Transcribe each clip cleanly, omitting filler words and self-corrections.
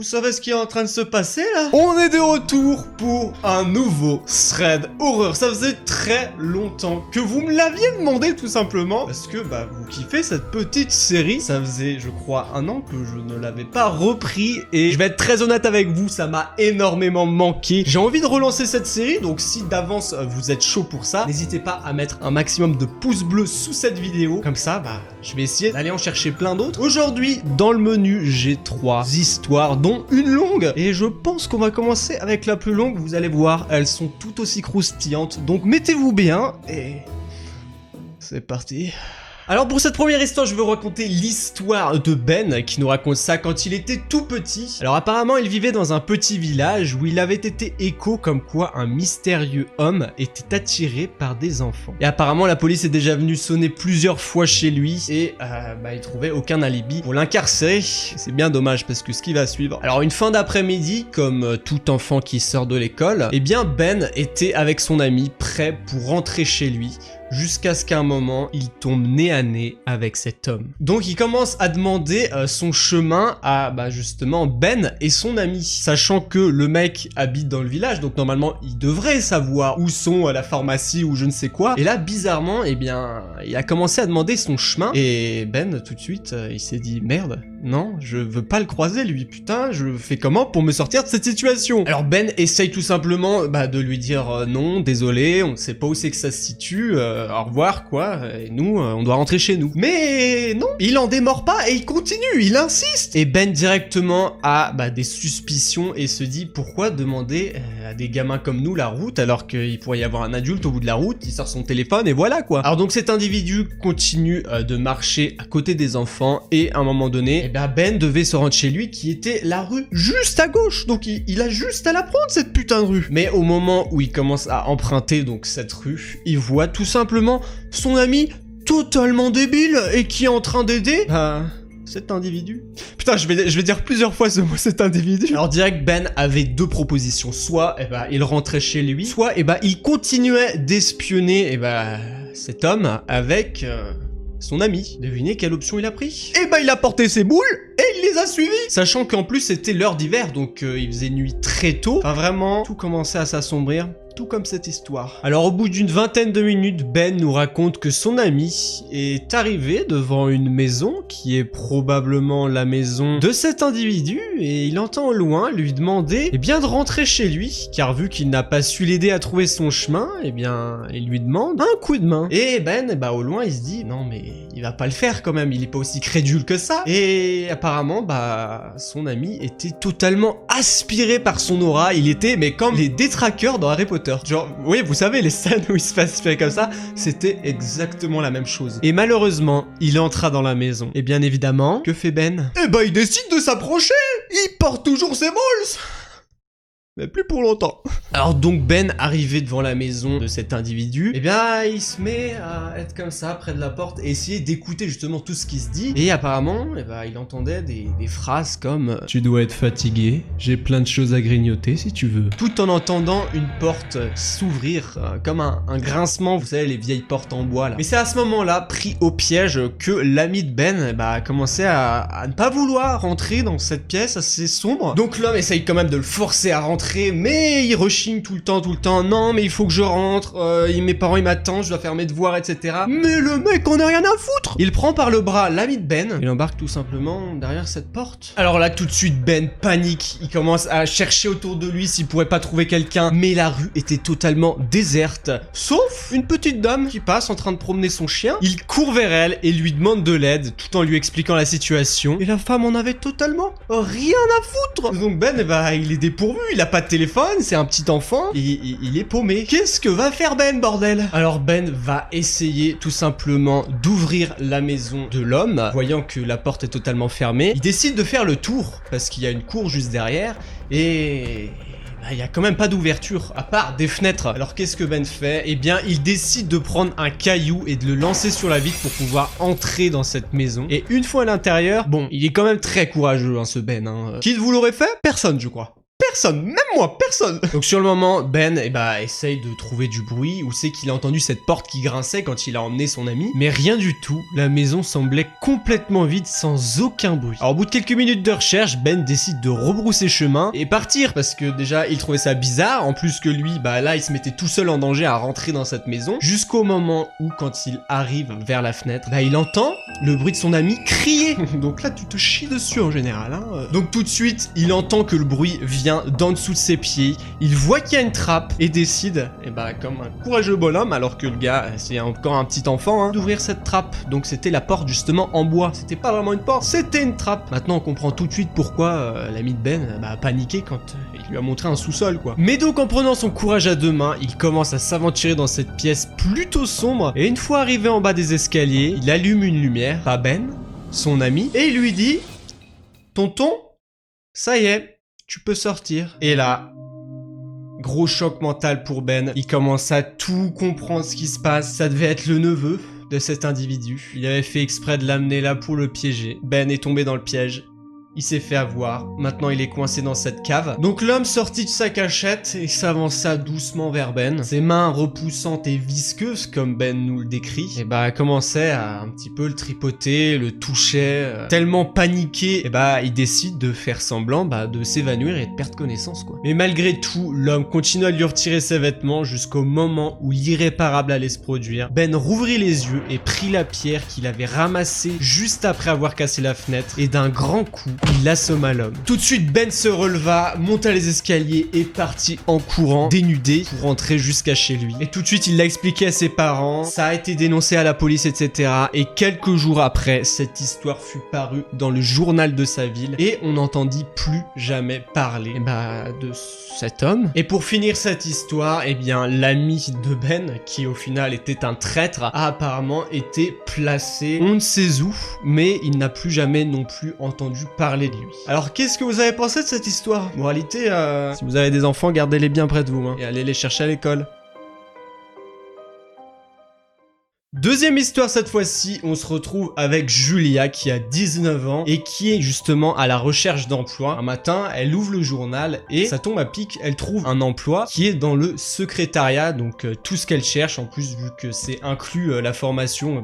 Vous savez ce qui est en train de se passer là? On est de retour pour un nouveau thread horreur. Ça faisait très longtemps que vous me l'aviez demandé tout simplement. Parce que bah vous kiffez cette petite série. Ça faisait je crois 1 an que je ne l'avais pas repris. Et je vais être très honnête avec vous, ça m'a énormément manqué. J'ai envie de relancer cette série. Donc si d'avance vous êtes chaud pour ça, n'hésitez pas à mettre un maximum de pouces bleus sous cette vidéo. Comme ça bah je vais essayer d'aller en chercher plein d'autres. Aujourd'hui dans le menu j'ai 3 histoires dont une longue. Et je pense qu'on va commencer avec la plus longue. Vous allez voir, elles sont tout aussi croustillantes. Donc mettez-vous bien et c'est parti. Alors pour cette première histoire, je veux raconter l'histoire de Ben qui nous raconte ça quand il était tout petit. Alors apparemment, il vivait dans un petit village où il avait été écho comme quoi un mystérieux homme était attiré par des enfants. Et apparemment, la police est déjà venue sonner plusieurs fois chez lui et il trouvait aucun alibi pour l'incarcérer. C'est bien dommage parce que ce qui va suivre. Alors une fin d'après-midi, comme tout enfant qui sort de l'école, eh bien Ben était avec son ami prêt pour rentrer chez lui. Jusqu'à ce qu'à un moment, il tombe nez à nez avec cet homme. Donc il commence à demander son chemin à justement Ben et son ami. Sachant que le mec habite dans le village, donc normalement il devrait savoir où sont la pharmacie ou je ne sais quoi. Et là bizarrement, eh bien, il a commencé à demander son chemin. Et Ben tout de suite, il s'est dit merde, non, je veux pas le croiser lui, putain, je fais comment pour me sortir de cette situation? Alors Ben essaye tout simplement de lui dire non, désolé, on ne sait pas où c'est que ça se situe, au revoir quoi, et nous on doit rentrer chez nous. Mais non, il en démord pas et il continue, il insiste. Et Ben directement a des suspicions et se dit pourquoi demander à des gamins comme nous la route alors qu'il pourrait y avoir un adulte au bout de la route, il sort son téléphone et voilà quoi. Alors donc cet individu continue de marcher à côté des enfants et à un moment donné, Ben devait se rendre chez lui qui était la rue juste à gauche, donc il a juste à la prendre cette putain de rue. Mais au moment où il commence à emprunter donc cette rue, il voit tout simplement son ami totalement débile et qui est en train d'aider cet individu. Putain, je vais dire plusieurs fois ce mot, cet individu. Alors direct, Ben avait 2 propositions. Soit il rentrait chez lui, soit il continuait d'espionner cet homme avec son ami. Devinez quelle option il a pris? Il a porté ses boules et il les a suivis. Sachant qu'en plus c'était l'heure d'hiver, donc il faisait nuit très tôt. Enfin vraiment, tout commençait à s'assombrir. Tout comme cette histoire. Alors au bout d'une vingtaine de minutes, Ben nous raconte que son ami est arrivé devant une maison qui est probablement la maison de cet individu et il entend au loin lui demander de rentrer chez lui car vu qu'il n'a pas su l'aider à trouver son chemin, il lui demande un coup de main. Et Ben, au loin, il se dit non mais il va pas le faire quand même, il est pas aussi crédule que ça. Et apparemment, son ami était totalement aspiré par son aura, il était comme les détraqueurs dans Harry Potter. Genre, oui, vous savez, les scènes où il se fait aspirer comme ça, c'était exactement la même chose. Et malheureusement, il entra dans la maison. Et bien évidemment, que fait Ben? Il décide de s'approcher. Il porte toujours ses balls. Mais plus pour longtemps. Alors donc Ben, arrivé devant la maison de cet individu, il se met à être comme ça près de la porte et essayer d'écouter justement tout ce qui se dit. Et apparemment, il entendait des phrases comme « Tu dois être fatigué, j'ai plein de choses à grignoter si tu veux ». Tout en entendant une porte s'ouvrir comme un grincement, vous savez les vieilles portes en bois là. Mais c'est à ce moment-là, pris au piège, que l'ami de Ben a commencé à ne pas vouloir rentrer dans cette pièce assez sombre. Donc l'homme essaye quand même de le forcer à rentrer. Mais il rechigne tout le temps, non mais il faut que je rentre, mes parents ils m'attendent, je dois faire mes devoirs, etc. Mais le mec en a rien à foutre. Il prend par le bras l'ami de Ben, il embarque tout simplement derrière cette porte. Alors là tout de suite Ben panique, il commence à chercher autour de lui s'il pourrait pas trouver quelqu'un, mais la rue était totalement déserte, sauf une petite dame qui passe en train de promener son chien. Il court vers elle et lui demande de l'aide tout en lui expliquant la situation, et la femme en avait totalement rien à foutre. Donc Ben il est dépourvu, il a pas de téléphone, c'est un petit enfant, il est paumé. Qu'est-ce que va faire Ben, bordel? Alors Ben va essayer tout simplement d'ouvrir la maison de l'homme, voyant que la porte est totalement fermée. Il décide de faire le tour, parce qu'il y a une cour juste derrière, et il y a quand même pas d'ouverture, à part des fenêtres. Alors qu'est-ce que Ben fait? Il décide de prendre un caillou et de le lancer sur la vitre pour pouvoir entrer dans cette maison. Et une fois à l'intérieur, il est quand même très courageux, ce Ben. Qui vous l'aurait fait? Personne, je crois. personne, même moi, personne. Donc sur le moment, Ben, essaye de trouver du bruit, où c'est qu'il a entendu cette porte qui grinçait quand il a emmené son ami, mais rien du tout, la maison semblait complètement vide, sans aucun bruit. Alors au bout de quelques minutes de recherche, Ben décide de rebrousser chemin et partir, parce que déjà, il trouvait ça bizarre, en plus que lui, là, il se mettait tout seul en danger à rentrer dans cette maison, jusqu'au moment où, quand il arrive vers la fenêtre, il entend le bruit de son ami crier. Donc là, tu te chies dessus en général, hein. Donc tout de suite, il entend que le bruit vient d'en dessous de ses pieds, il voit qu'il y a une trappe et décide, comme un courageux bonhomme, alors que le gars, c'est encore un petit enfant, hein, d'ouvrir cette trappe. Donc c'était la porte justement en bois, c'était pas vraiment une porte, c'était une trappe. Maintenant on comprend tout de suite pourquoi l'ami de Ben a paniqué quand il lui a montré un sous-sol, quoi. Mais donc en prenant son courage à deux mains, il commence à s'aventurer dans cette pièce plutôt sombre, et une fois arrivé en bas des escaliers, il allume une lumière, pas Ben, son ami, et il lui dit: tonton, ça y est, tu peux sortir. Et là, gros choc mental pour Ben, il commence à tout comprendre ce qui se passe. Ça devait être le neveu de cet individu. Il avait fait exprès de l'amener là pour le piéger. Ben est tombé dans le piège. Il s'est fait avoir. Maintenant, il est coincé dans cette cave. Donc l'homme sortit de sa cachette et s'avança doucement vers Ben. Ses mains repoussantes et visqueuses, comme Ben nous le décrit, commençaient à un petit peu le tripoter, le toucher. Tellement paniqué, il décide de faire semblant de s'évanouir et de perdre connaissance, quoi. Mais malgré tout, l'homme continue à lui retirer ses vêtements jusqu'au moment où l'irréparable allait se produire. Ben rouvrit les yeux et prit la pierre qu'il avait ramassée juste après avoir cassé la fenêtre, et d'un grand coup, il assomma l'homme. Tout de suite, Ben se releva, monta les escaliers et partit en courant, dénudé, pour rentrer jusqu'à chez lui. Et tout de suite, il l'a expliqué à ses parents, ça a été dénoncé à la police, etc. Et quelques jours après, cette histoire fut parue dans le journal de sa ville, et on n'entendit plus jamais parler de cet homme. Et pour finir cette histoire, l'ami de Ben, qui au final était un traître, a apparemment été placé on ne sait où, mais il n'a plus jamais non plus entendu parler de lui. Alors qu'est-ce que vous avez pensé de cette histoire? Moralité, si vous avez des enfants, gardez-les bien près de vous, hein, et allez les chercher à l'école. Deuxième histoire cette fois-ci, on se retrouve avec Julia qui a 19 ans et qui est justement à la recherche d'emploi. Un matin, elle ouvre le journal et ça tombe à pic, elle trouve un emploi qui est dans le secrétariat, donc tout ce qu'elle cherche, en plus vu que c'est inclus la formation,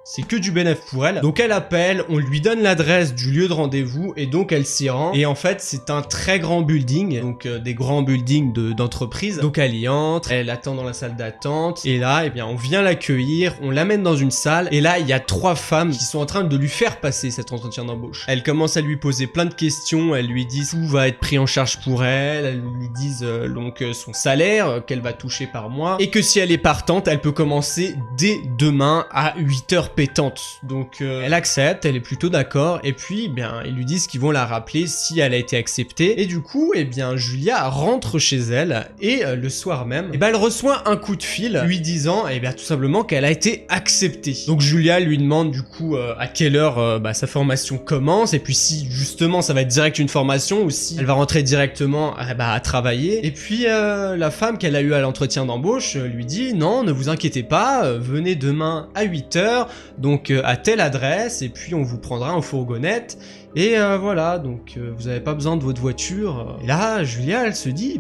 c'est que du bénéf pour elle. Donc elle appelle, on lui donne l'adresse du lieu de rendez-vous et donc elle s'y rend. Et en fait, c'est un très grand building, donc des grands buildings d'entreprise. Donc elle y entre, elle attend dans la salle d'attente et là, on vient l'accueillir, on l'amène dans une salle et là, il y a 3 femmes qui sont en train de lui faire passer cet entretien d'embauche. Elles commencent à lui poser plein de questions, elles lui disent tout va être pris en charge pour elle, elles lui disent donc son salaire qu'elle va toucher par mois et que si elle est partante, elle peut commencer dès demain à 8h pétante. Donc elle accepte, elle est plutôt d'accord et puis ils lui disent qu'ils vont la rappeler si elle a été acceptée et du coup Julia rentre chez elle et le soir même elle reçoit un coup de fil lui disant tout simplement qu'elle a été acceptée. Donc Julia lui demande du coup à quelle heure sa formation commence et puis si justement ça va être direct une formation ou si elle va rentrer directement à travailler. Et puis la femme qu'elle a eu à l'entretien d'embauche lui dit non, ne vous inquiétez pas, venez demain à 8h donc à telle adresse et puis on vous prendra en fourgonnette et voilà, donc vous avez pas besoin de votre voiture. Et là Julia elle se dit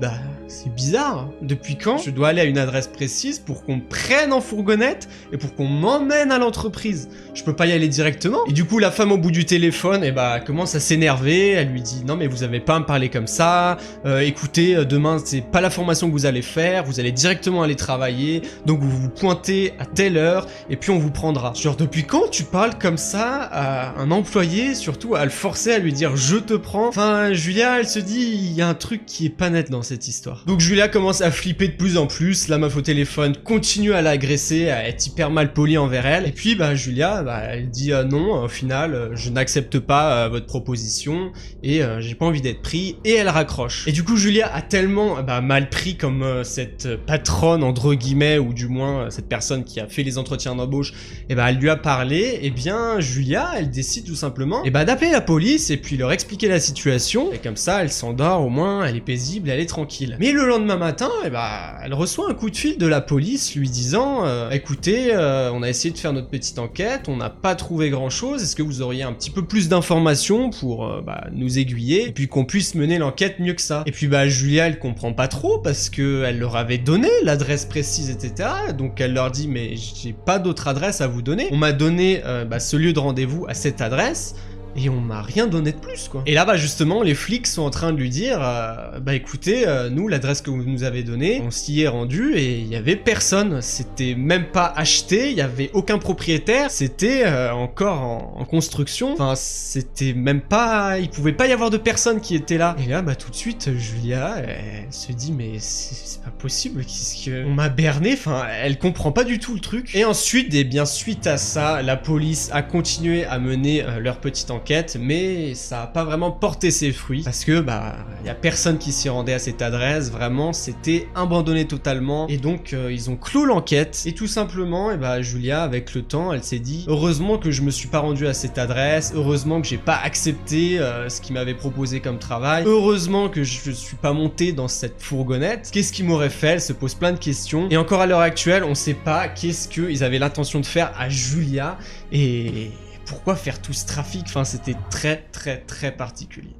c'est bizarre, depuis quand je dois aller à une adresse précise pour qu'on me prenne en fourgonnette et pour qu'on m'emmène à l'entreprise? Je peux pas y aller directement? Et du coup la femme au bout du téléphone commence à s'énerver, elle lui dit non mais vous avez pas à me parler comme ça, écoutez demain c'est pas la formation que vous allez faire, vous allez directement aller travailler, donc vous vous pointez à telle heure et puis on vous prendra. Genre depuis quand tu parles comme ça à un employé, surtout à le forcer à lui dire je te prends? Enfin Julia elle se dit il y a un truc qui est pas net dans cette histoire. Donc Julia commence à flipper de plus en plus, la meuf au téléphone continue à l'agresser, à être hyper mal polie envers elle et puis Julia elle dit non, au final je n'accepte pas votre proposition et j'ai pas envie d'être pris et elle raccroche. Et du coup Julia a tellement mal pris comme cette patronne entre guillemets ou du moins cette personne qui a fait les entretiens d'embauche elle lui a parlé, et Julia elle décide tout simplement d'appeler la police et puis leur expliquer la situation et comme ça elle s'endort au moins, elle est paisible, elle est tranquille. Mais le lendemain matin elle reçoit un coup de fil de la police lui disant écoutez on a essayé de faire notre petite enquête, on n'a pas trouvé grand chose, est-ce que vous auriez un petit peu plus d'informations pour nous aiguiller et puis qu'on puisse mener l'enquête mieux que ça. Et puis Julia elle comprend pas trop parce que elle leur avait donné l'adresse précise etc. Donc elle leur dit mais j'ai pas d'autre adresse à vous donner. On m'a donné ce lieu de rendez-vous à cette adresse. Et on m'a rien donné de plus, quoi. Et là, justement, les flics sont en train de lui dire écoutez, nous, l'adresse que vous nous avez donnée, on s'y est rendu et il y avait personne. C'était même pas acheté, il y avait aucun propriétaire, c'était encore en construction. Enfin, c'était même pas... Il pouvait pas y avoir de personne qui était là. Et là, tout de suite, Julia, elle se dit, mais c'est pas possible, qu'est-ce que... On m'a berné, enfin, elle comprend pas du tout le truc. Et ensuite, suite à ça, la police a continué à mener leur petite enquête. Mais ça a pas vraiment porté ses fruits parce que y a personne qui s'y rendait à cette adresse, vraiment c'était abandonné totalement et donc ils ont clos l'enquête et tout simplement Julia avec le temps elle s'est dit heureusement que je me suis pas rendu à cette adresse, heureusement que j'ai pas accepté ce qu'ils m'avaient proposé comme travail, heureusement que je suis pas monté dans cette fourgonnette, qu'est-ce qu'ils m'auraient fait, elle se pose plein de questions et encore à l'heure actuelle on sait pas qu'est-ce qu'ils avaient l'intention de faire à Julia et pourquoi faire tout ce trafic? Enfin, c'était très particulier.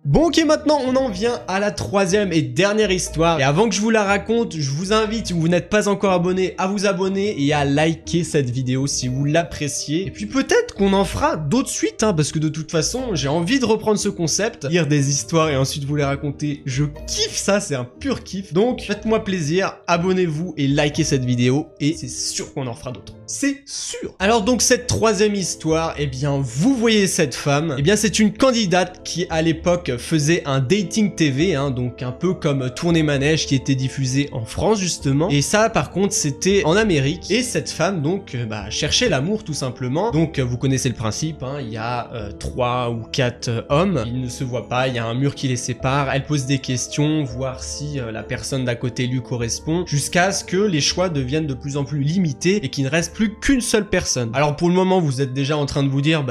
Bon ok, maintenant on en vient à la troisième et dernière histoire. Et avant que je vous la raconte, je vous invite, si vous n'êtes pas encore abonné, à vous abonner et à liker cette vidéo si vous l'appréciez. Et puis peut-être qu'on en fera d'autres suites, parce que de toute façon, j'ai envie de reprendre ce concept, lire des histoires et ensuite vous les raconter. Je kiffe ça, c'est un pur kiff. Donc faites-moi plaisir, abonnez-vous et likez cette vidéo et c'est sûr qu'on en fera d'autres. C'est sûr. Alors donc cette troisième histoire, vous voyez cette femme, c'est une candidate qui à l'époque faisait un dating TV, donc un peu comme Tourner Manège qui était diffusé en France justement. Et ça par contre c'était en Amérique. Et cette femme donc cherchait l'amour tout simplement. Donc vous connaissez le principe, il y a 3 ou 4 hommes, ils ne se voient pas, il y a un mur qui les sépare, elle pose des questions, voir si la personne d'à côté lui correspond, jusqu'à ce que les choix deviennent de plus en plus limités et qu'il ne reste plus qu'une seule personne. Alors pour le moment vous êtes déjà en train de vous dire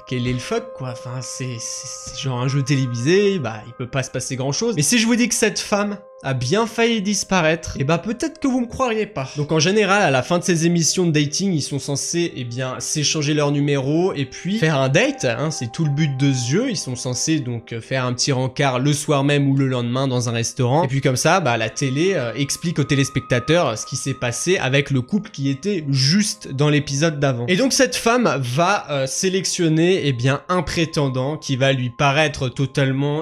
quel est le fuck quoi, enfin c'est genre un jeu télévisé, il peut pas se passer grand chose. Mais si je vous dis que cette femme a bien failli disparaître, peut-être que vous me croiriez pas. Donc en général, à la fin de ces émissions de dating, ils sont censés, s'échanger leur numéro et puis faire un date, c'est tout le but de ce jeu. Ils sont censés donc faire un petit rencard le soir même ou le lendemain dans un restaurant. Et puis comme ça, la télé explique aux téléspectateurs ce qui s'est passé avec le couple qui était juste dans l'épisode d'avant. Et donc cette femme va sélectionner, un prétendant qui va lui paraître totalement,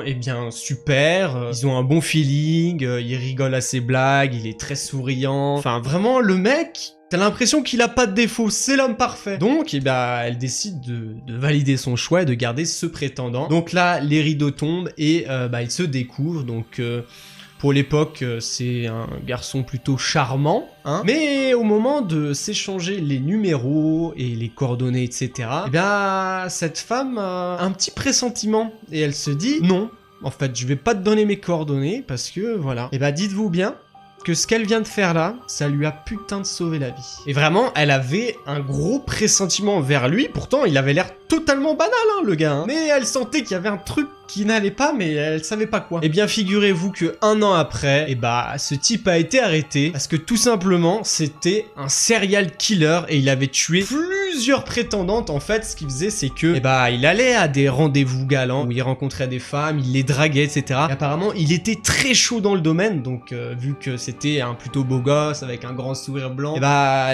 super. Ils ont un bon feeling. Il rigole à ses blagues, il est très souriant. Enfin, vraiment, le mec, t'as l'impression qu'il a pas de défaut, c'est l'homme parfait. Donc, elle décide de valider son choix et de garder ce prétendant. Donc là, les rideaux tombent et il se découvre. Donc, pour l'époque, c'est un garçon plutôt charmant. Mais au moment de s'échanger les numéros et les coordonnées, etc., cette femme a un petit pressentiment. Et elle se dit, non. En fait, je vais pas te donner mes coordonnées parce que voilà. Dites-vous bien que ce qu'elle vient de faire là, ça lui a putain de sauvé la vie. Et vraiment, elle avait un gros pressentiment vers lui. Pourtant, il avait l'air totalement banal, le gars. Mais elle sentait qu'il y avait un truc qui n'allait pas, mais elle savait pas quoi. Figurez-vous que 1 an après, ce type a été arrêté parce que tout simplement, c'était un serial killer et il avait tué plusieurs prétendantes. En fait, ce qu'il faisait, c'est que, il allait à des rendez-vous galants où il rencontrait des femmes, il les draguait, etc. Et apparemment, il était très chaud dans le domaine, donc vu que c'était un plutôt beau gosse avec un grand sourire blanc,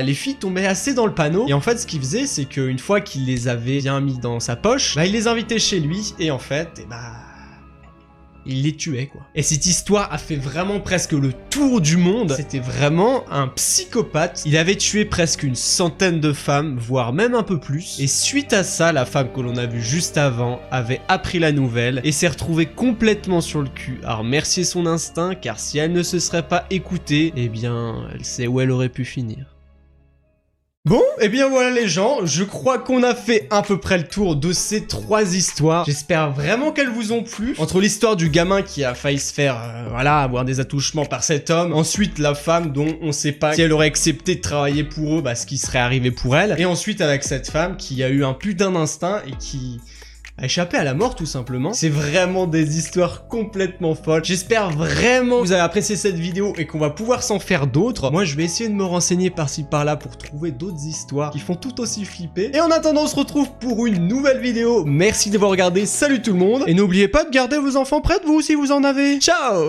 les filles tombaient assez dans le panneau. Et en fait, ce qu'il faisait, c'est qu'une fois qu'il les avait bien mis dans sa poche, il les invitait chez lui et en fait, il les tuait quoi. Et cette histoire a fait vraiment presque le tour du monde. C'était vraiment un psychopathe. Il avait tué presque une centaine de femmes, voire même un peu plus. Et suite à ça, la femme que l'on a vue juste avant avait appris la nouvelle et s'est retrouvée complètement sur le cul. À remercier son instinct, car si elle ne se serait pas écoutée, elle sait où elle aurait pu finir. Bon, voilà les gens, je crois qu'on a fait à peu près le tour de ces 3 histoires. J'espère vraiment qu'elles vous ont plu. Entre l'histoire du gamin qui a failli se faire, avoir des attouchements par cet homme. Ensuite, la femme dont on sait pas si elle aurait accepté de travailler pour eux, ce qui serait arrivé pour elle. Et ensuite, avec cette femme qui a eu un putain d'instinct et qui à échapper à la mort tout simplement. C'est vraiment des histoires complètement folles. J'espère vraiment que vous avez apprécié cette vidéo et qu'on va pouvoir s'en faire d'autres. Moi je vais essayer de me renseigner par-ci par-là pour trouver d'autres histoires qui font tout aussi flipper. Et en attendant on se retrouve pour une nouvelle vidéo. Merci d'avoir regardé, salut tout le monde. Et n'oubliez pas de garder vos enfants près de vous si vous en avez. Ciao!